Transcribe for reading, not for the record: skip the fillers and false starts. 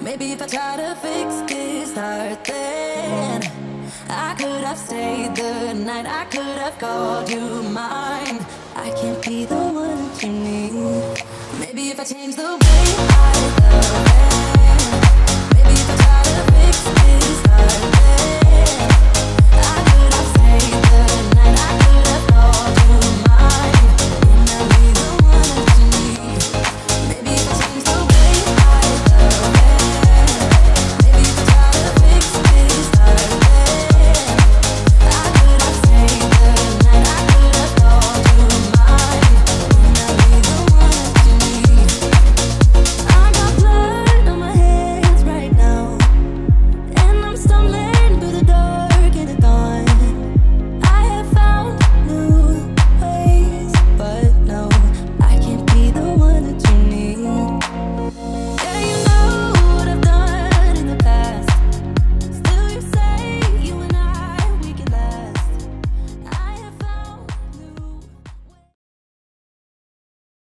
Maybe if I try to fix this heart, then I could have stayed the night. I could have called you mine. I can't be the one that you need. Maybe if I change the way I love